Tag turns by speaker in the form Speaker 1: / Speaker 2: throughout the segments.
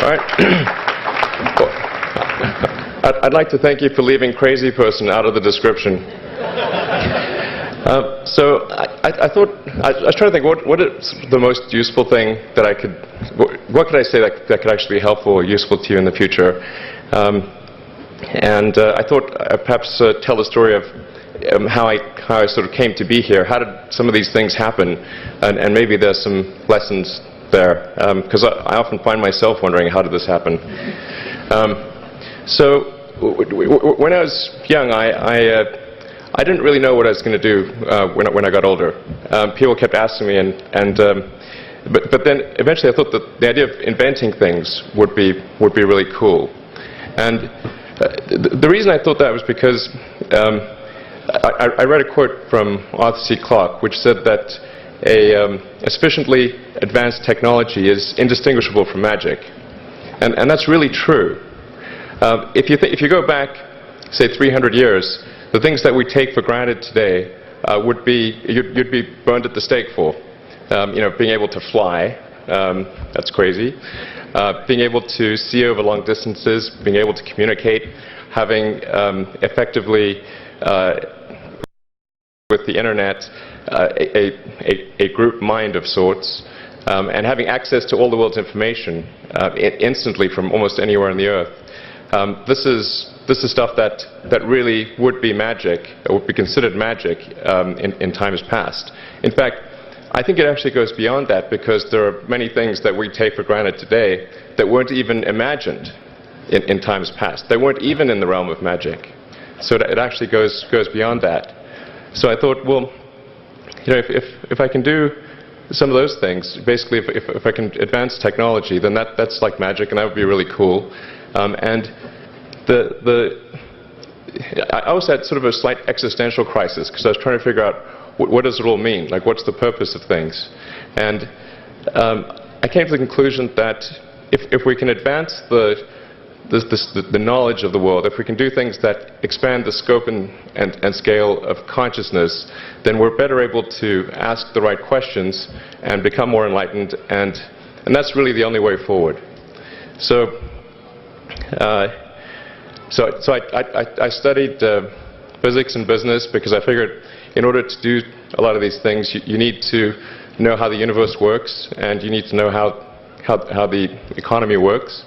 Speaker 1: All right. Well, I'd like to thank you for leaving crazy person out of the description. So I thought, I was trying to think, what is the most useful thing that I could, what could I say that could actually be helpful or useful to you in the future? I thought I'd perhaps tell the story of how I sort of came to be here. How did some of these things happen? And maybe there's some lessons there, because I often find myself wondering, how did this happen? So when I was young, I didn't really know what I was going to do when I got older. People kept asking me, but then eventually I thought that the idea of inventing things would be really cool. And the reason I thought that was because I read a quote from Arthur C. Clarke, which said that a sufficiently advanced technology is indistinguishable from magic, and that's really true. If you go back, say 300 years, the things that we take for granted today would be you'd be burned at the stake for. Being able to fly, that's crazy. Being able to see over long distances, being able to communicate, having effectively with the internet a group mind of sorts, and having access to all the world's information instantly from almost anywhere on the earth. This is stuff that really would be magic, or would be considered magic in times past. In fact, I think it actually goes beyond that, because there are many things that we take for granted today that weren't even imagined in times past. They weren't even in the realm of magic. So it actually goes beyond that. So I thought, well, if I can do some of those things, basically if I can advance technology, then that's like magic, and that would be really cool. I also had sort of a slight existential crisis, because I was trying to figure out what does it all mean? Like, what's the purpose of things? And I came to the conclusion that if we can advance the knowledge of the world, if we can do things that expand the scope and scale of consciousness, then we're better able to ask the right questions and become more enlightened, and that's really the only way forward. So I studied physics and business, because I figured in order to do a lot of these things, you need to know how the universe works, and you need to know how the economy works.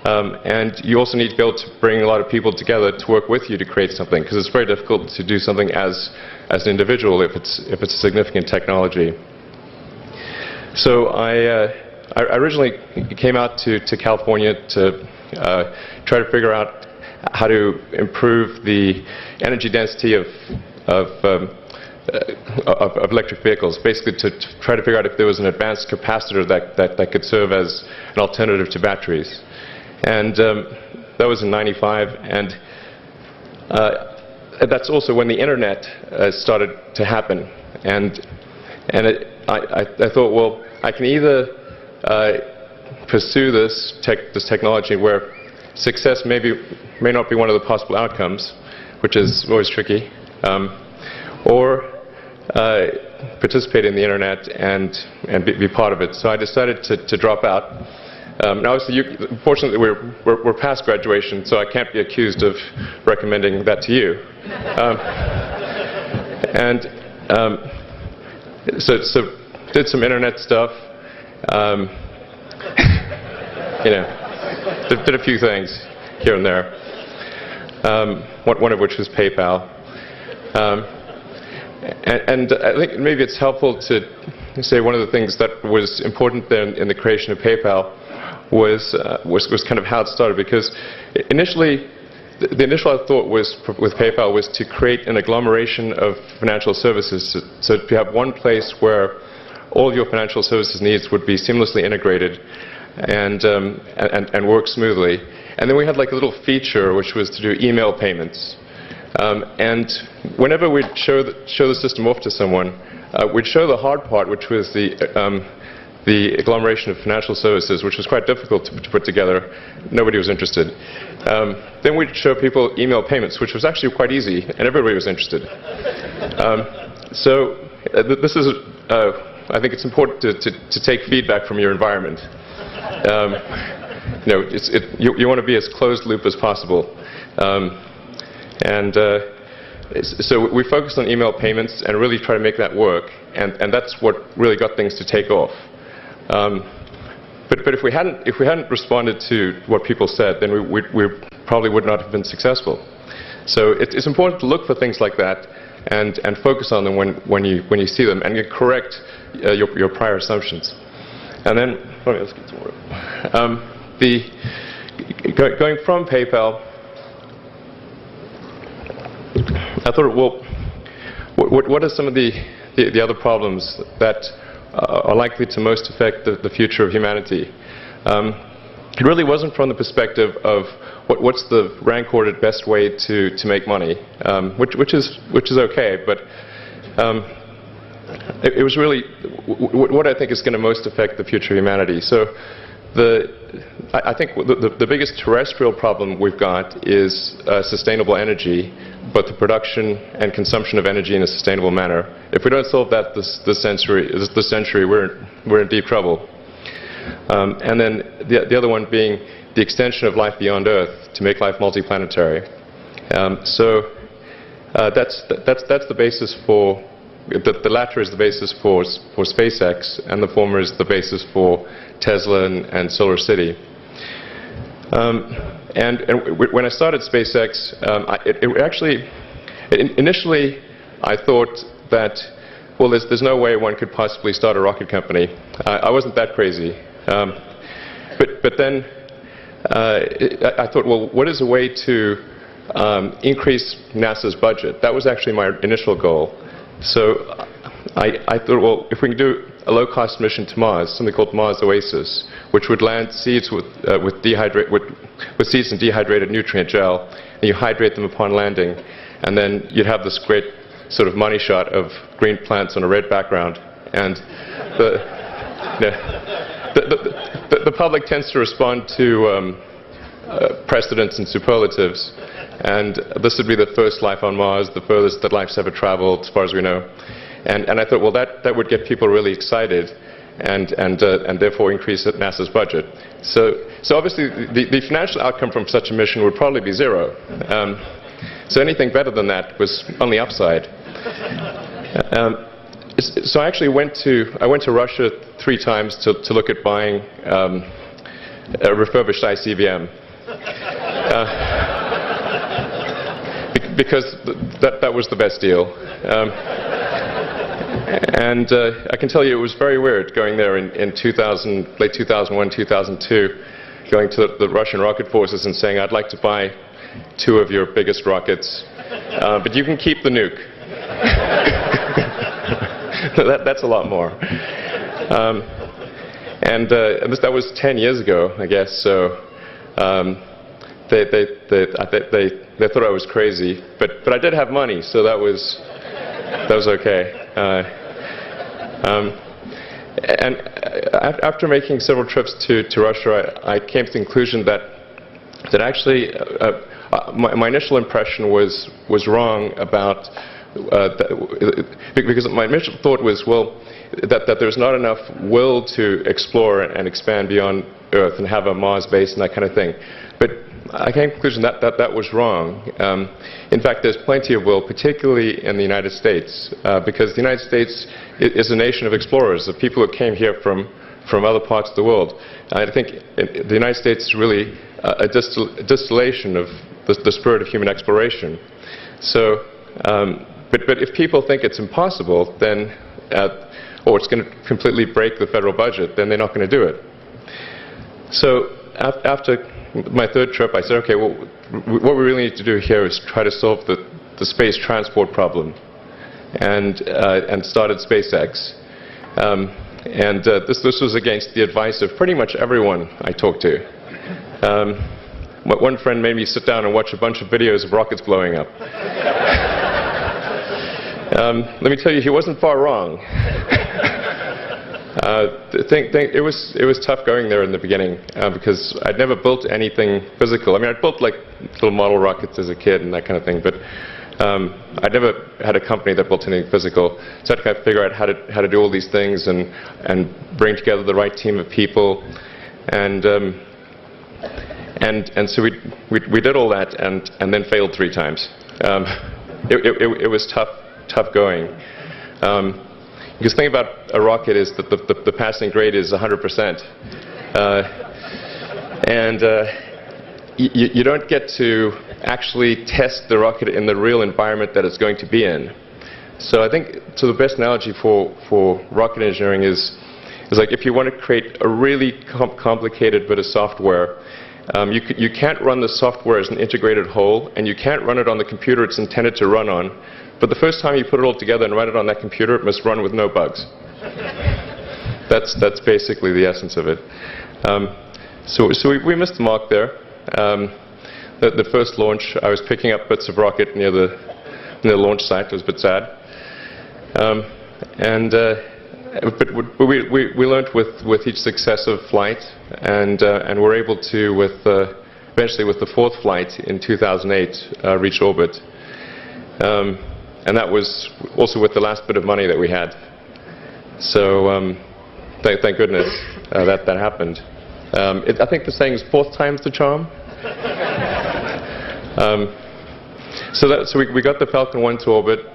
Speaker 1: And you also need to be able to bring a lot of people together to work with you to create something, because it's very difficult to do something as an individual if it's a significant technology. So I originally came out to California to try to figure out how to improve the energy density of electric vehicles, basically to try to figure out if there was an advanced capacitor that could serve as an alternative to batteries. And that was in '95, and that's also when the internet started to happen. And I thought, well, I can either pursue this technology where success may not be one of the possible outcomes, which is always tricky, or participate in the internet and be part of it. So I decided to drop out. Now, obviously, fortunately, we're past graduation, so I can't be accused of recommending that to you. So did some internet stuff. Did a few things here and there. One of which was PayPal. And I think maybe it's helpful to say one of the things that was important there in the creation of PayPal was kind of how it started, because initially the initial thought was with PayPal was to create an agglomeration of financial services, so to have one place where all of your financial services needs would be seamlessly integrated and work smoothly. And then we had like a little feature which was to do email payments. And whenever we'd show the system off to someone, we'd show the hard part, which was the agglomeration of financial services, which was quite difficult to put together. Nobody was interested. Then we'd show people email payments, which was actually quite easy, and everybody was interested. This is, I think it's important to take feedback from your environment. you want to be as closed loop as possible. So we focused on email payments and really try to make that work, and that's what really got things to take off. But if we hadn't responded to what people said, then we probably would not have been successful. So it's important to look for things like that and focus on them when you see them, and correct your prior assumptions. And then let's get some more. Going from PayPal, I thought, well, what are some of the other problems that are likely to most affect the future of humanity? It really wasn't from the perspective of what's the rank-ordered best way to make money, which is okay, but it was really what I think is going to most affect the future of humanity. So I think the biggest terrestrial problem we've got is sustainable energy, but the production and consumption of energy in a sustainable manner. If we don't solve that this century, we're in deep trouble. And then the other one being the extension of life beyond Earth to make life multiplanetary. So that's the basis for the latter is the basis for SpaceX, and the former is the basis for Tesla and Solar City. And when I started SpaceX, initially I thought that, well, there's no way one could possibly start a rocket company. I wasn't that crazy. But then I thought, well, what is a way to increase NASA's budget? That was actually my initial goal. So I thought, well, if we can do a low-cost mission to Mars, something called Mars Oasis, which would land seeds with seeds in dehydrated nutrient gel, and you hydrate them upon landing, and then you'd have this great sort of money shot of green plants on a red background, and the public tends to respond to precedents and superlatives, and this would be the first life on Mars, the furthest that life's ever traveled, as far as we know. And I thought, well, that would get people really excited, and therefore increase NASA's budget. So obviously, the financial outcome from such a mission would probably be zero. So anything better than that was on the upside. So I actually went to Russia 3 times to look at buying a refurbished ICBM. Because that was the best deal. And I can tell you it was very weird going there in late 2001, 2002, going to the Russian rocket forces and saying, I'd like to buy 2 of your biggest rockets, but you can keep the nuke. That's a lot more. And that was 10 years ago, I guess, so they thought I was crazy, but I did have money, so that was okay. And after making several trips to Russia, I came to the conclusion that actually my initial impression was wrong about because my initial thought was, well, that there's not enough will to explore and expand beyond Earth and have a Mars base and that kind of thing. But I came to the conclusion that was wrong. In fact, there's plenty of will, particularly in the United States, because the United States is a nation of explorers, of people who came here from other parts of the world. I think the United States is really a distillation of the spirit of human exploration. So, but if people think it's impossible, then, or it's going to completely break the federal budget, then they're not going to do it. So after my 3rd trip, I said, okay, well, what we really need to do here is try to solve the space transport problem, and started SpaceX. This was against the advice of pretty much everyone I talked to. One friend made me sit down and watch a bunch of videos of rockets blowing up. Let me tell you, he wasn't far wrong. It was tough going there in the beginning because I'd never built anything physical. I mean, I'd built like little model rockets as a kid and that kind of thing, but I'd never had a company that built anything physical. So I had to kind of figure out how to do all these things and bring together the right team of people. And And so we did all that and then failed 3 times. It was tough going. Because the thing about a rocket is that the passing grade is 100%. You don't get to actually test the rocket in the real environment that it's going to be in. So I think the best analogy for rocket engineering is like if you want to create a really complicated bit of software, you can't run the software as an integrated whole, and you can't run it on the computer it's intended to run on. But the first time you put it all together and run it on that computer, it must run with no bugs. That's basically the essence of it. So we missed the mark there. The first launch, I was picking up bits of rocket near the launch site. It was a bit sad. But we learned with each successive flight, and were able to, eventually with the 4th flight in 2008, reach orbit. And that was also with the last bit of money that we had. So thank goodness that happened. I think the saying is 4th time's the charm. So we got the Falcon 1 to orbit,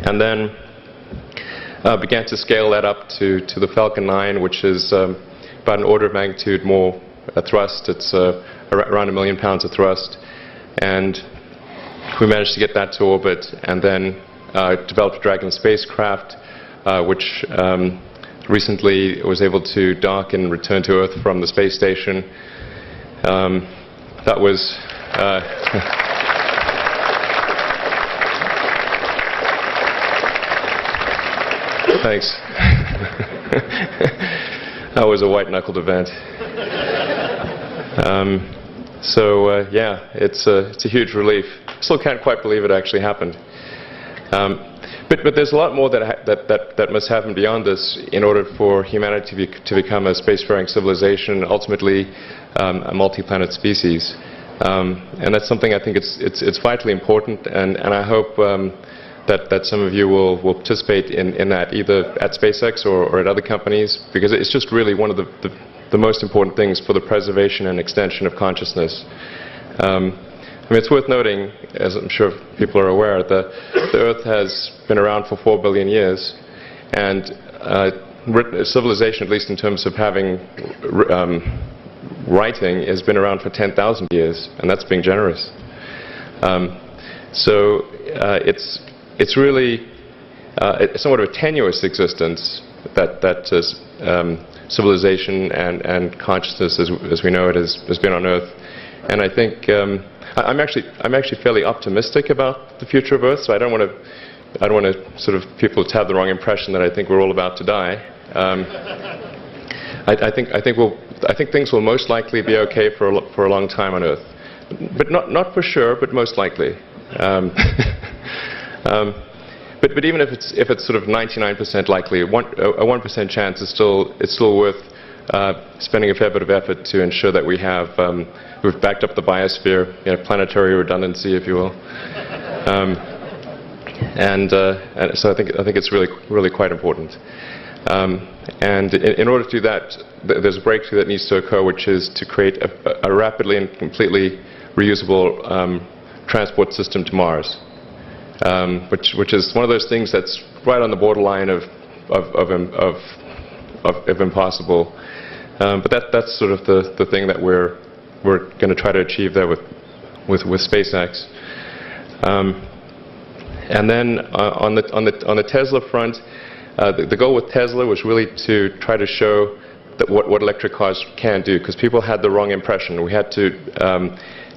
Speaker 1: and then began to scale that up to the Falcon 9, which is about an order of magnitude more thrust. It's around 1 million pounds of thrust, and we managed to get that to orbit, and then developed a Dragon spacecraft, which recently was able to dock and return to Earth from the space station. That was thanks. That was a white-knuckled event. Yeah, it's a huge relief. Still can't quite believe it actually happened. But there's a lot more that must happen beyond this in order for humanity to become a spacefaring civilization, and ultimately a multi-planet species. And that's something I think it's vitally important, and I hope that some of you will participate in that, either at SpaceX or at other companies, because it's just really one of the most important things for the preservation and extension of consciousness. I mean, it's worth noting, as I'm sure people are aware, the Earth has been around for 4 billion years, and civilization, at least in terms of having writing, has been around for 10,000 years, and that's being generous. It's really somewhat of a tenuous existence that civilization and consciousness, as we know it, has been on Earth, and I think I'm actually fairly optimistic about the future of Earth. So I don't want to sort of people to have the wrong impression that I think we're all about to die. I think things will most likely be okay for a long time on Earth, but not for sure, but most likely. But even if it's sort of 99% likely, a 1% chance is still worth spending a fair bit of effort to ensure that we've backed up the biosphere, planetary redundancy, if you will. And so I think it's really quite important. And in order to do that, there's a breakthrough that needs to occur, which is to create a rapidly and completely reusable transport system to Mars, which is one of those things that's right on the borderline of impossible. But that's sort of the thing that we're going to try to achieve there with SpaceX. And then on the Tesla front, the goal with Tesla was really to try to show that what electric cars can do, because people had the wrong impression. We had to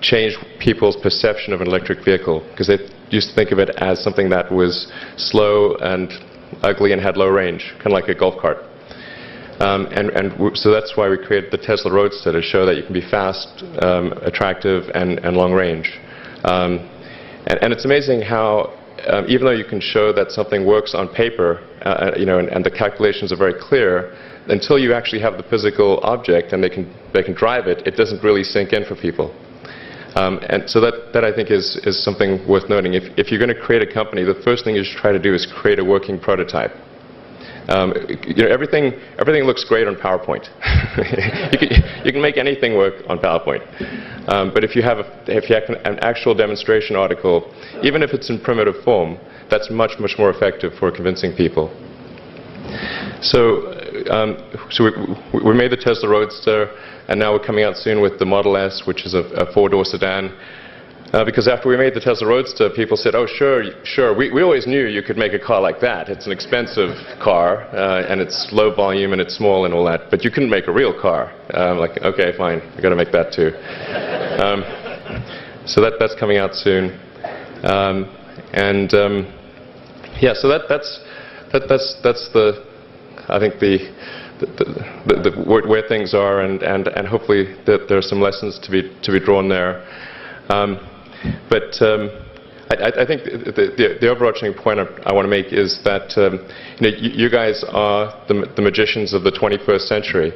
Speaker 1: change people's perception of an electric vehicle, because they used to think of it as something that was slow and ugly and had low range, kind of like a golf cart. So that's why we created the Tesla Roadster, to show that you can be fast, attractive, and long range. And it's amazing how, even though you can show that something works on paper, and the calculations are very clear, until you actually have the physical object and they can drive it, it doesn't really sink in for people. And so that I think is something worth noting. If you're going to create a company, the first thing you should try to do is create a working prototype. Everything looks great on PowerPoint. you can make anything work on PowerPoint. But if you have an actual demonstration article, even if it's in primitive form, that's much more effective for convincing people. So we made the Tesla Roadster, and now we're coming out soon with the Model S, which is a four-door sedan. Because after we made the Tesla Roadster, people said, "Oh, sure. We always knew you could make a car like that. It's an expensive car, and it's low volume, and it's small, and all that. But you couldn't make a real car." Like, okay, fine. We've got to make that too. So that's coming out soon. Yeah. So that's the I think where things are, and hopefully there are some lessons to be drawn there. But I think the overarching point I want to make is that you guys are the magicians of the 21st century.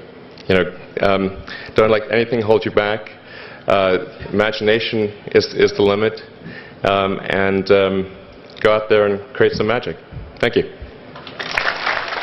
Speaker 1: Don't let anything hold you back. Imagination is the limit, and go out there and create some magic. Thank you.